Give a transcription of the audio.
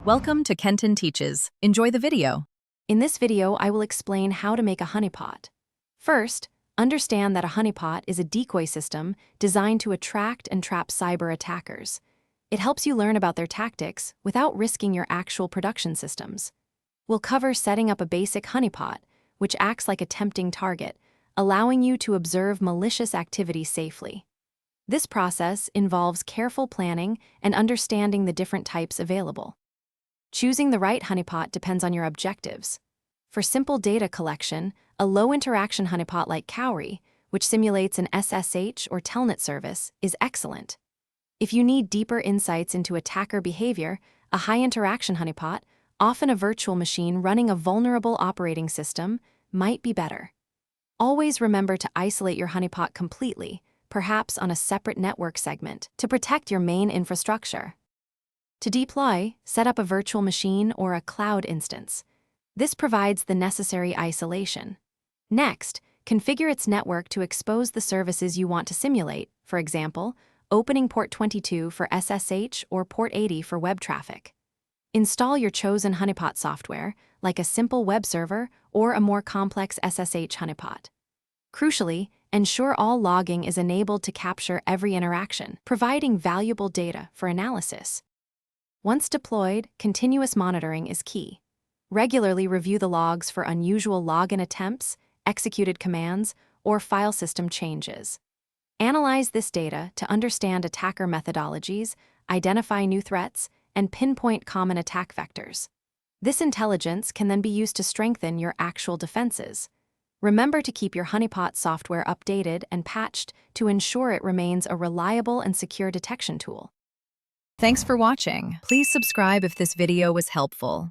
Welcome to Kenton Teaches. Enjoy the video. In this video, I will explain how to make a honeypot. First, understand that a honeypot is a decoy system designed to attract and trap cyber attackers. It helps you learn about their tactics without risking your actual production systems. We'll cover setting up a basic honeypot, which acts like a tempting target, allowing you to observe malicious activity safely. This process involves careful planning and understanding the different types available. Choosing the right honeypot depends on your objectives. For simple data collection, a low-interaction honeypot like Cowrie, which simulates an SSH or telnet service, is excellent. If you need deeper insights into attacker behavior, a high-interaction honeypot, often a virtual machine running a vulnerable operating system, might be better. Always remember to isolate your honeypot completely, perhaps on a separate network segment, to protect your main infrastructure. To deploy, set up a virtual machine or a cloud instance. This provides the necessary isolation. Next, configure its network to expose the services you want to simulate, for example, opening port 22 for SSH or port 80 for web traffic. Install your chosen honeypot software, like a simple web server or a more complex SSH honeypot. Crucially, ensure all logging is enabled to capture every interaction, providing valuable data for analysis. Once deployed, continuous monitoring is key. Regularly review the logs for unusual login attempts, executed commands, or file system changes. Analyze this data to understand attacker methodologies, identify new threats, and pinpoint common attack vectors. This intelligence can then be used to strengthen your actual defenses. Remember to keep your honeypot software updated and patched to ensure it remains a reliable and secure detection tool. Thanks for watching. Please subscribe if this video was helpful.